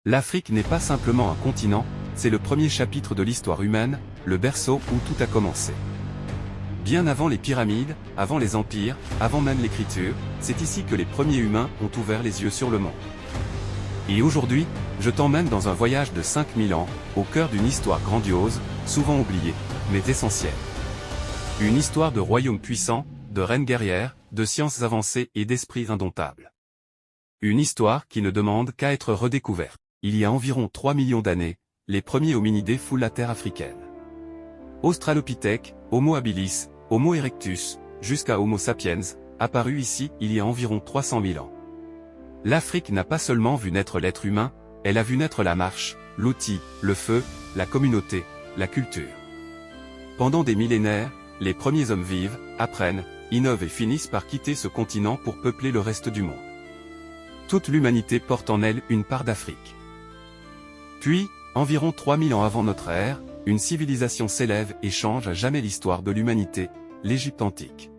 L'Afrique n'est pas simplement un continent, c'est le premier chapitre de l'histoire humaine, le berceau où tout a commencé. Bien avant les pyramides, avant les empires, avant même l'écriture, c'est ici que les premiers humains ont ouvert les yeux sur le monde. Et aujourd'hui, je t'emmène dans un voyage de 5000 ans, au cœur d'une histoire grandiose, souvent oubliée, mais essentielle. Une histoire de royaumes puissants, de reines guerrières, de sciences avancées et d'esprits indomptables. Une histoire qui ne demande qu'à être redécouverte. Il y a environ 3 millions d'années, les premiers hominidés foulent la terre africaine. Australopithèque, Homo habilis, Homo erectus, jusqu'à Homo sapiens, apparus ici il y a environ 300 000 ans. L'Afrique n'a pas seulement vu naître l'être humain, elle a vu naître la marche, l'outil, le feu, la communauté, la culture. Pendant des millénaires, les premiers hommes vivent, apprennent, innovent et finissent par quitter ce continent pour peupler le reste du monde. Toute l'humanité porte en elle une part d'Afrique. Puis, environ 3000 ans avant notre ère, une civilisation s'élève et change à jamais l'histoire de l'humanité, l'Égypte antique.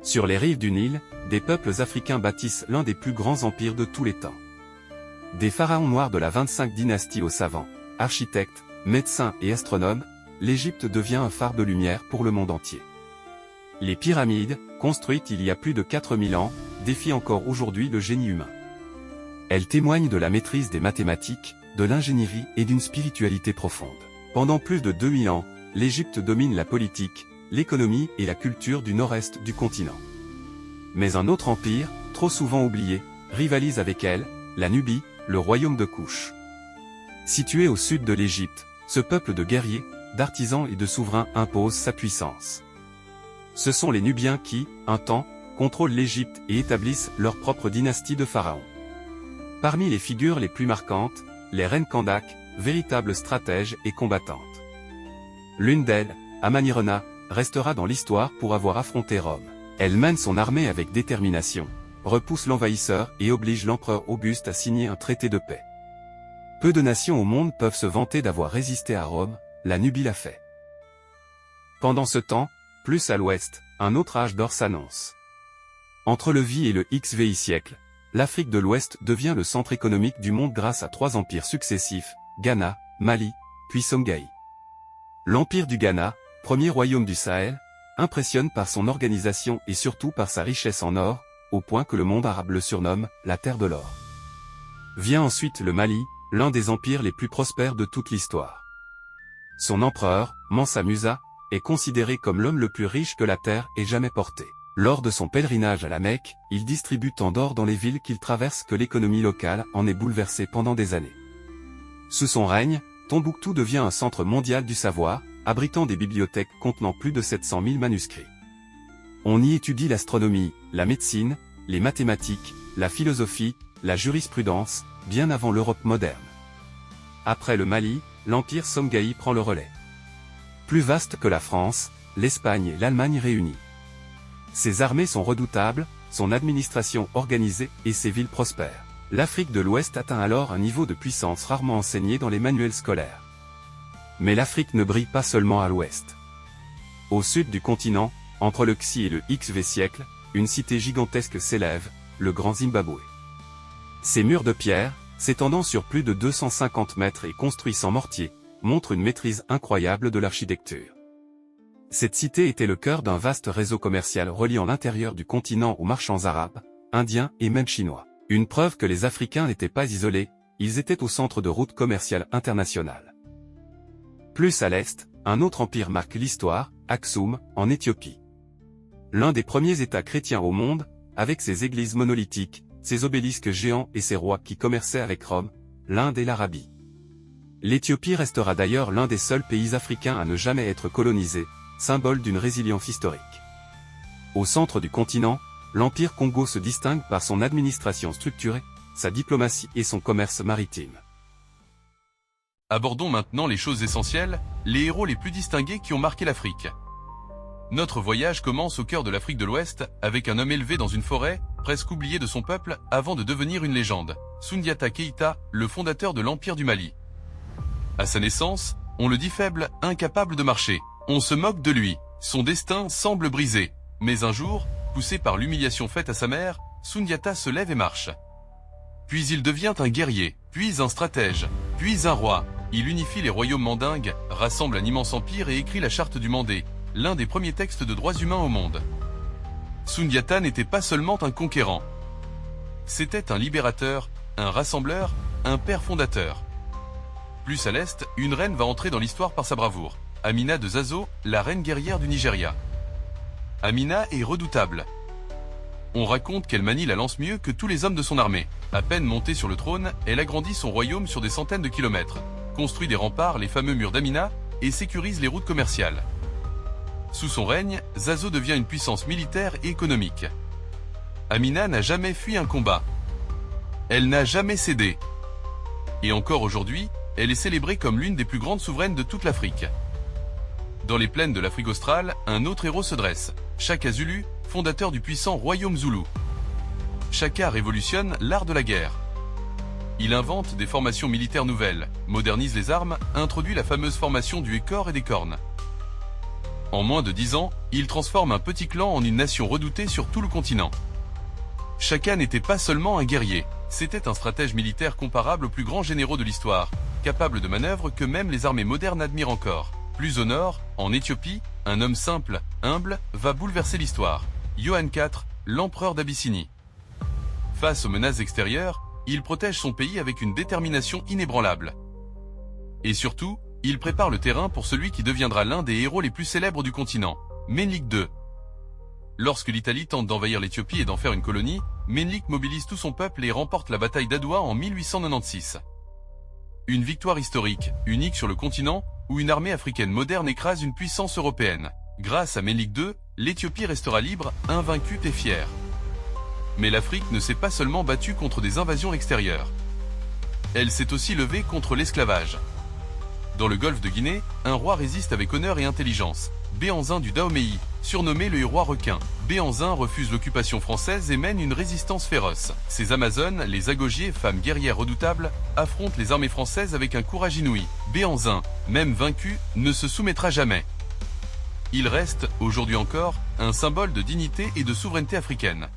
Sur les rives du Nil, des peuples africains bâtissent l'un des plus grands empires de tous les temps. Des pharaons noirs de la 25e dynastie aux savants, architectes, médecins et astronomes, l'Égypte devient un phare de lumière pour le monde entier. Les pyramides, construites il y a plus de 4000 ans, défient encore aujourd'hui le génie humain. Elles témoignent de la maîtrise des mathématiques, de l'ingénierie et d'une spiritualité profonde. Pendant plus de 2000 ans, l'Égypte domine la politique, l'économie et la culture du nord-est du continent. Mais un autre empire, trop souvent oublié, rivalise avec elle, la Nubie, le royaume de Couche. Situé au sud de l'Égypte, ce peuple de guerriers, d'artisans et de souverains impose sa puissance. Ce sont les Nubiens qui, un temps, contrôlent l'Égypte et établissent leur propre dynastie de pharaons. Parmi les figures les plus marquantes, les reines Kandak, véritables stratèges et combattantes. L'une d'elles, Amanirena, restera dans l'histoire pour avoir affronté Rome. Elle mène son armée avec détermination, repousse l'envahisseur et oblige l'empereur Auguste à signer un traité de paix. Peu de nations au monde peuvent se vanter d'avoir résisté à Rome, la Nubie l'a fait. Pendant ce temps, plus à l'ouest, un autre âge d'or s'annonce. Entre le VI et le XVI siècle, l'Afrique de l'Ouest devient le centre économique du monde grâce à 3 empires successifs, Ghana, Mali, puis Songhai. L'empire du Ghana, premier royaume du Sahel, impressionne par son organisation et surtout par sa richesse en or, au point que le monde arabe le surnomme « la terre de l'or ». Vient ensuite le Mali, l'un des empires les plus prospères de toute l'histoire. Son empereur, Mansa Musa, est considéré comme l'homme le plus riche que la terre ait jamais porté. Lors de son pèlerinage à la Mecque, il distribue tant d'or dans les villes qu'il traverse que l'économie locale en est bouleversée pendant des années. Sous son règne, Tombouctou devient un centre mondial du savoir, abritant des bibliothèques contenant plus de 700 000 manuscrits. On y étudie l'astronomie, la médecine, les mathématiques, la philosophie, la jurisprudence, bien avant l'Europe moderne. Après le Mali, l'empire Songhai prend le relais. Plus vaste que la France, l'Espagne et l'Allemagne réunies. Ses armées sont redoutables, son administration organisée et ses villes prospèrent. L'Afrique de l'Ouest atteint alors un niveau de puissance rarement enseigné dans les manuels scolaires. Mais l'Afrique ne brille pas seulement à l'ouest. Au sud du continent, entre le XI et le XV siècle, une cité gigantesque s'élève, le Grand Zimbabwe. Ses murs de pierre, s'étendant sur plus de 250 mètres et construits sans mortier, montrent une maîtrise incroyable de l'architecture. Cette cité était le cœur d'un vaste réseau commercial reliant l'intérieur du continent aux marchands arabes, indiens et même chinois. Une preuve que les Africains n'étaient pas isolés, ils étaient au centre de routes commerciales internationales. Plus à l'est, un autre empire marque l'histoire, Aksum, en Éthiopie. L'un des premiers États chrétiens au monde, avec ses églises monolithiques, ses obélisques géants et ses rois qui commerçaient avec Rome, l'Inde et l'Arabie. L'Éthiopie restera d'ailleurs l'un des seuls pays africains à ne jamais être colonisé, symbole d'une résilience historique. Au centre du continent, l'Empire Congo se distingue par son administration structurée, sa diplomatie et son commerce maritime. Abordons maintenant les choses essentielles, les héros les plus distingués qui ont marqué l'Afrique. Notre voyage commence au cœur de l'Afrique de l'Ouest, avec un homme élevé dans une forêt, presque oublié de son peuple, avant de devenir une légende, Soundiata Keïta, le fondateur de l'Empire du Mali. À sa naissance, on le dit faible, incapable de marcher. On se moque de lui, son destin semble brisé. Mais un jour, poussé par l'humiliation faite à sa mère, Soundiata se lève et marche. Puis il devient un guerrier, puis un stratège, puis un roi. Il unifie les royaumes mandingues, rassemble un immense empire et écrit la charte du Mandé, l'un des premiers textes de droits humains au monde. Sundiata n'était pas seulement un conquérant. C'était un libérateur, un rassembleur, un père fondateur. Plus à l'est, une reine va entrer dans l'histoire par sa bravoure. Amina de Zazo, la reine guerrière du Nigeria. Amina est redoutable. On raconte qu'elle manie la lance mieux que tous les hommes de son armée. À peine montée sur le trône, elle agrandit son royaume sur des centaines de kilomètres, construit des remparts, les fameux murs d'Amina, et sécurise les routes commerciales. Sous son règne, Zazo devient une puissance militaire et économique. Amina n'a jamais fui un combat. Elle n'a jamais cédé. Et encore aujourd'hui, elle est célébrée comme l'une des plus grandes souveraines de toute l'Afrique. Dans les plaines de l'Afrique australe, un autre héros se dresse, Shaka Zulu, fondateur du puissant royaume Zoulou. Shaka révolutionne l'art de la guerre. Il invente des formations militaires nouvelles, modernise les armes, introduit la fameuse formation du écor et des cornes. En moins de 10 ans, il transforme un petit clan en une nation redoutée sur tout le continent. Shaka n'était pas seulement un guerrier, c'était un stratège militaire comparable aux plus grands généraux de l'histoire, capable de manœuvres que même les armées modernes admirent encore. Plus au nord, en Éthiopie, un homme simple, humble, va bouleverser l'histoire. Yohann IV, l'empereur d'Abyssinie. Face aux menaces extérieures, il protège son pays avec une détermination inébranlable. Et surtout, il prépare le terrain pour celui qui deviendra l'un des héros les plus célèbres du continent, Menelik II. Lorsque l'Italie tente d'envahir l'Éthiopie et d'en faire une colonie, Menelik mobilise tout son peuple et remporte la bataille d'Adwa en 1896. Une victoire historique, unique sur le continent, où une armée africaine moderne écrase une puissance européenne. Grâce à Menelik II, l'Éthiopie restera libre, invaincue et fière. Mais l'Afrique ne s'est pas seulement battue contre des invasions extérieures. Elle s'est aussi levée contre l'esclavage. Dans le golfe de Guinée, un roi résiste avec honneur et intelligence. Béhanzin du Dahomey, surnommé le roi requin. Béhanzin refuse l'occupation française et mène une résistance féroce. Ses Amazones, les Agogiers, femmes guerrières redoutables, affrontent les armées françaises avec un courage inouï. Béhanzin, même vaincu, ne se soumettra jamais. Il reste, aujourd'hui encore, un symbole de dignité et de souveraineté africaine.